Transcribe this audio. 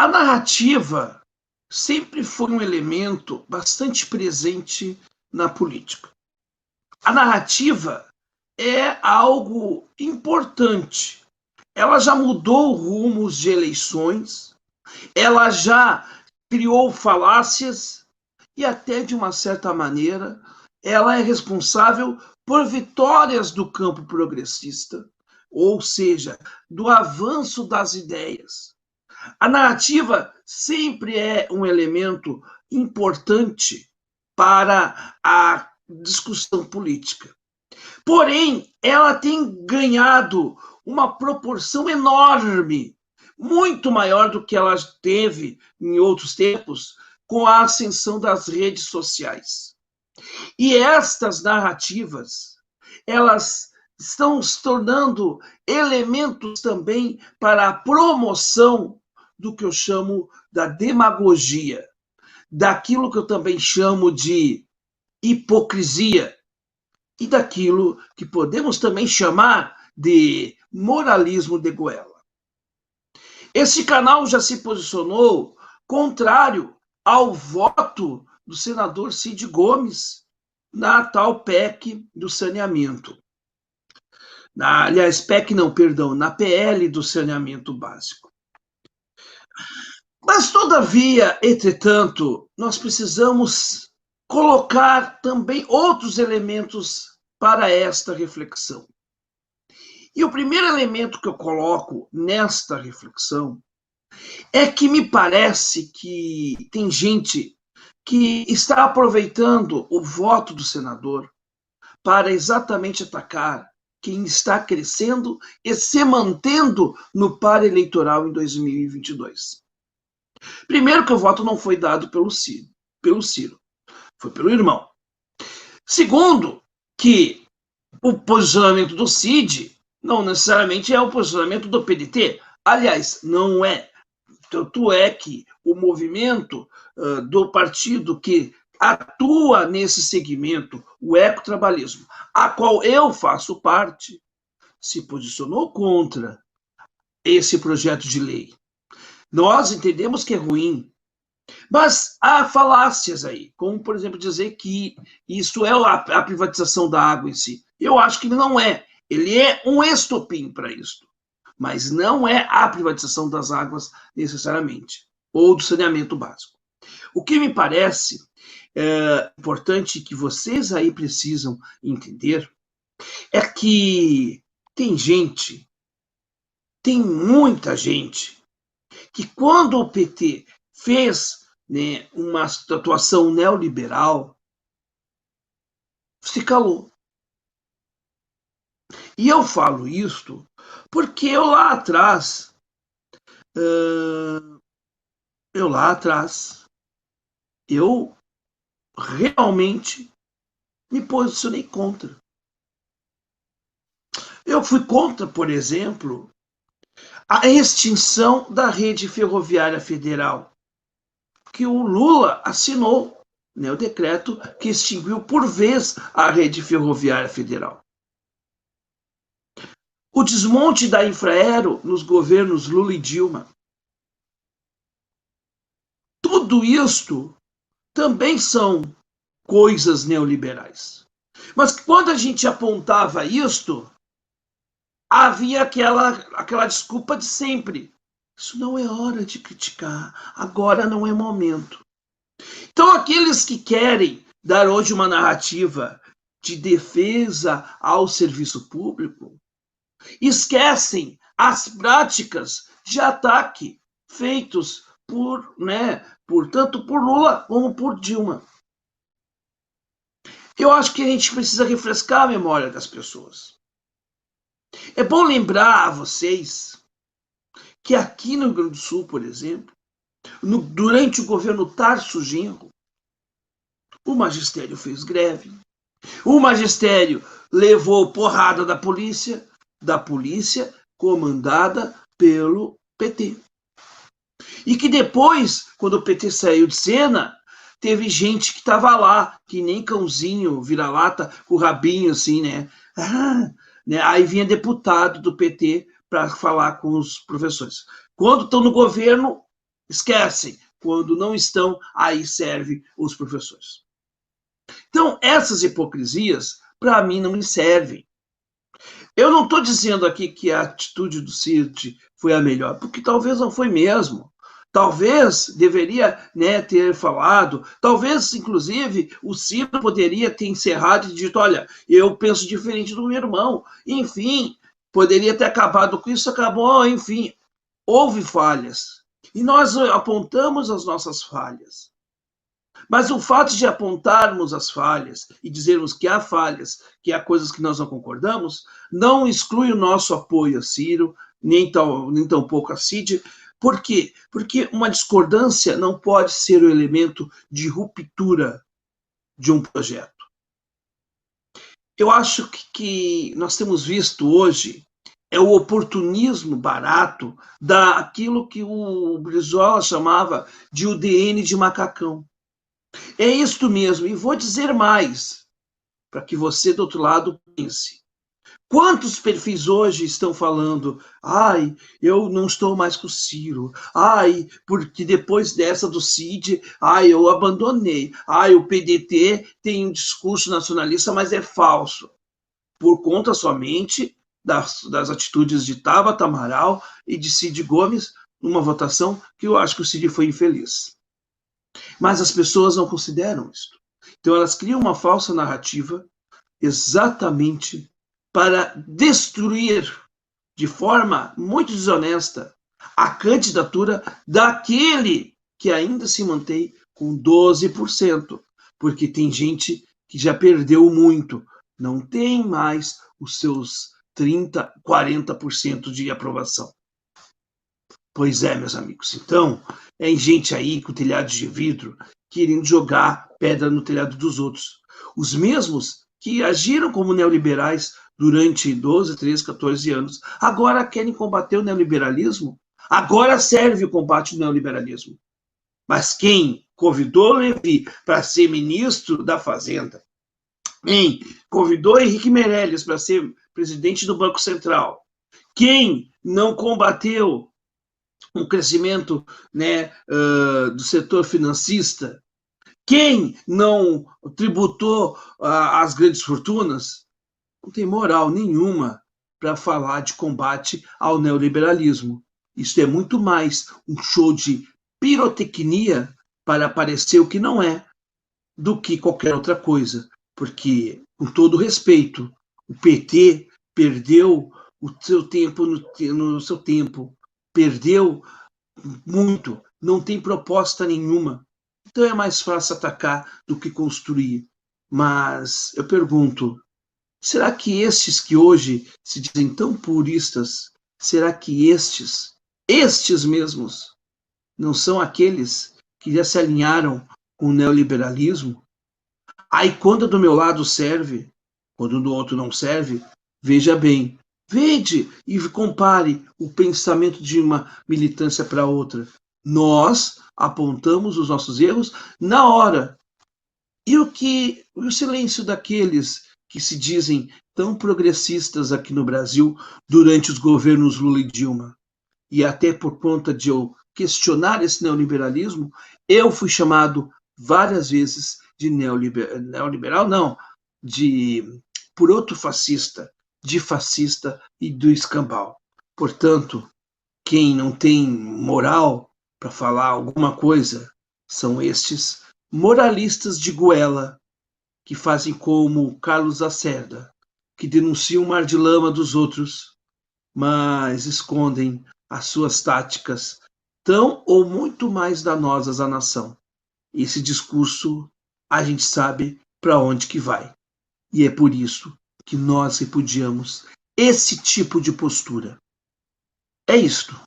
A narrativa sempre foi um elemento bastante presente na política. A narrativa é algo importante. Ela já mudou rumos de eleições, ela já criou falácias e até, de uma certa maneira, ela é responsável por vitórias do campo progressista, ou seja, do avanço das ideias. A narrativa sempre é um elemento importante para a discussão política. Porém, ela tem ganhado uma proporção enorme, muito maior do que ela teve em outros tempos, com a ascensão das redes sociais. E estas narrativas, elas estão se tornando elementos também para a promoção do que eu chamo da demagogia, daquilo que eu também chamo de hipocrisia e daquilo que podemos também chamar de moralismo de goela. Esse canal já se posicionou contrário ao voto do senador Cid Gomes na tal PEC do saneamento. Aliás, PEC não, perdão, na PL do saneamento básico. Mas, todavia, entretanto, nós precisamos colocar também outros elementos para esta reflexão. E o primeiro elemento que eu coloco nesta reflexão é que me parece que tem gente que está aproveitando o voto do senador para exatamente atacar quem está crescendo e se mantendo no par eleitoral em 2022. Primeiro, que o voto não foi dado pelo Ciro, foi pelo irmão. Segundo, que o posicionamento do Cid não necessariamente é o posicionamento do PDT. Aliás, não é. Tanto é que o movimento do partido que atua nesse segmento, o ecotrabalhismo, a qual eu faço parte, se posicionou contra esse projeto de lei. Nós entendemos que é ruim, mas há falácias aí, como, por exemplo, dizer que isso é a privatização da água em si. Eu acho que não é. Ele é um estopim para isso, mas não é a privatização das águas necessariamente, ou do saneamento básico. O que me parece importante que vocês aí precisam entender é que tem muita gente, que quando o PT fez, né, uma atuação neoliberal, se calou. E eu falo isto porque eu lá atrás, eu realmente me posicionei contra. Eu fui contra, por exemplo, a extinção da rede ferroviária federal, que o Lula assinou, né, o decreto que extinguiu por vez a rede ferroviária federal. O desmonte da Infraero nos governos Lula e Dilma. Tudo isto também são coisas neoliberais. Mas quando a gente apontava isto, havia aquela desculpa de sempre. Isso não é hora de criticar, agora não é momento. Então, aqueles que querem dar hoje uma narrativa de defesa ao serviço público, esquecem as práticas de ataque feitos tanto por Lula como por Dilma. Eu acho que a gente precisa refrescar a memória das pessoas. É bom lembrar a vocês que aqui no Rio Grande do Sul, por exemplo, durante o governo Tarso Genro, o magistério fez greve, o magistério levou porrada da polícia comandada pelo PT. E que depois, quando o PT saiu de cena, teve gente que estava lá, que nem cãozinho, vira-lata, com o rabinho assim, né? Aí vinha deputado do PT para falar com os professores. Quando estão no governo, Esquecem. Quando não estão, aí servem os professores. Então, essas hipocrisias, para mim, não me servem. Eu não estou dizendo aqui que a atitude do Cid foi a melhor, porque talvez não foi mesmo. Talvez deveria, né, ter falado, talvez, inclusive, o Ciro poderia ter encerrado e dito, olha, eu penso diferente do meu irmão. Enfim, poderia ter acabado com isso, acabou, enfim. Houve falhas. E nós apontamos as nossas falhas. Mas o fato de apontarmos as falhas e dizermos que há falhas, que há coisas que nós não concordamos, não exclui o nosso apoio a Ciro, nem tampouco a Cid. Por quê? Porque uma discordância não pode ser o elemento de ruptura de um projeto. Eu acho que nós temos visto hoje o oportunismo barato daquilo que o Brizola chamava de UDN de macacão. É isto mesmo, e vou dizer mais, para que você do outro lado pense. Quantos perfis hoje estão falando, ai, eu não estou mais com o Ciro, ai, porque depois dessa do Cid, ai, eu abandonei, ai, o PDT tem um discurso nacionalista, mas é falso, por conta somente das atitudes de Tabata Amaral e de Cid Gomes, numa votação que eu acho que o Cid foi infeliz. Mas as pessoas não consideram isso. Então elas criam uma falsa narrativa exatamente para destruir de forma muito desonesta a candidatura daquele que ainda se mantém com 12%, porque tem gente que já perdeu muito, não tem mais os seus 30%, 40% de aprovação. Pois é, meus amigos. Então, é gente aí com telhado de vidro querendo jogar pedra no telhado dos outros. Os mesmos que agiram como neoliberais durante 12, 13, 14 anos, agora querem combater o neoliberalismo, agora serve o combate ao neoliberalismo. Mas quem convidou Levi para ser ministro da Fazenda, quem convidou Henrique Meirelles para ser presidente do Banco Central, quem não combateu um crescimento, né, do setor financista, quem não tributou as grandes fortunas, não tem moral nenhuma para falar de combate ao neoliberalismo. Isso é muito mais um show de pirotecnia para parecer o que não é, do que qualquer outra coisa. Porque, com todo respeito, o PT perdeu o seu tempo no seu tempo, perdeu muito, não tem proposta nenhuma. Então é mais fácil atacar do que construir. Mas eu pergunto, será que estes que hoje se dizem tão puristas, será que estes mesmos, não são aqueles que já se alinharam com o neoliberalismo? Aí quando do meu lado serve, quando do outro não serve, veja bem, vede e compare o pensamento de uma militância para outra. Nós apontamos os nossos erros na hora. E o silêncio daqueles que se dizem tão progressistas aqui no Brasil durante os governos Lula e Dilma? E até por conta de eu questionar esse neoliberalismo, eu fui chamado várias vezes de neoliberal, não, de proto-fascista, de fascista e do escambau. Portanto, quem não tem moral para falar alguma coisa são estes moralistas de goela, que fazem como Carlos Lacerda, que denunciam o mar de lama dos outros, mas escondem as suas táticas tão ou muito mais danosas à nação. Esse discurso, a gente sabe para onde que vai. E é por isso que nós repudiamos esse tipo de postura. É isto.